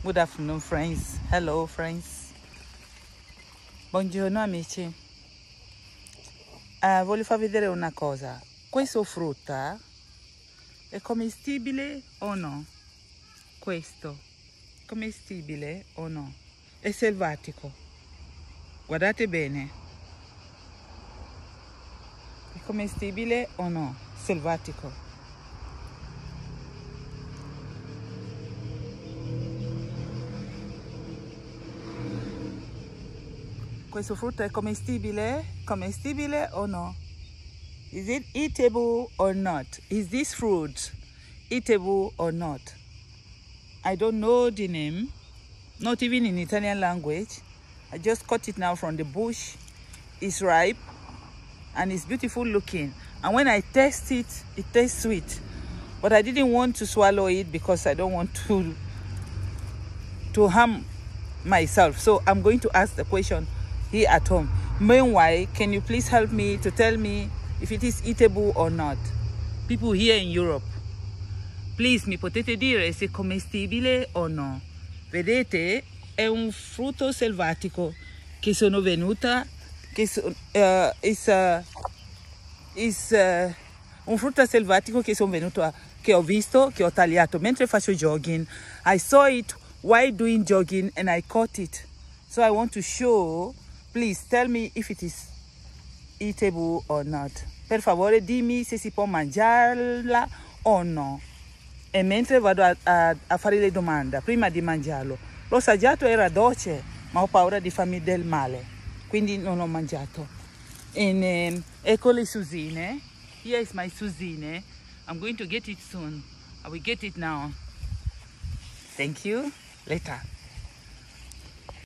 Good afternoon, friends. Hello, friends. Buongiorno, amici. Voglio far vedere una cosa. Questo frutta è commestibile o no? Questo, commestibile o no? È selvatico. Guardate bene. È commestibile o no? Selvatico. Questo frutto è commestibile? Commestibile o no? Is it eatable or not? Is this fruit eatable or not? I don't know the name, not even in Italian language. I just cut it now from the bush. It's ripe and it's beautiful looking. And when I taste it, it tastes sweet. But I didn't want to swallow it because I don't want to harm myself. So I'm going to ask the question here at home. Meanwhile, can you please help me to tell me if it is eatable or not? People here in Europe, please, mi potete dire se è commestibile o no? Vedete, è un frutto selvatico che sono venuta, un frutto selvatico che sono venuto, che ho visto, che ho tagliato mentre faccio jogging. I saw it while doing jogging and I caught it. So I want to show. Please tell me if it is eatable or not. Per favore dimmi se si può mangiarla o no. E mentre vado a fare le domande, prima di mangiarlo. L'ho assaggiato, era dolce, ma ho paura di farmi del male. Quindi non l'ho mangiato. Ecco le susine. Here is my susine. I'm going to get it soon. I will get it now. Thank you. Later.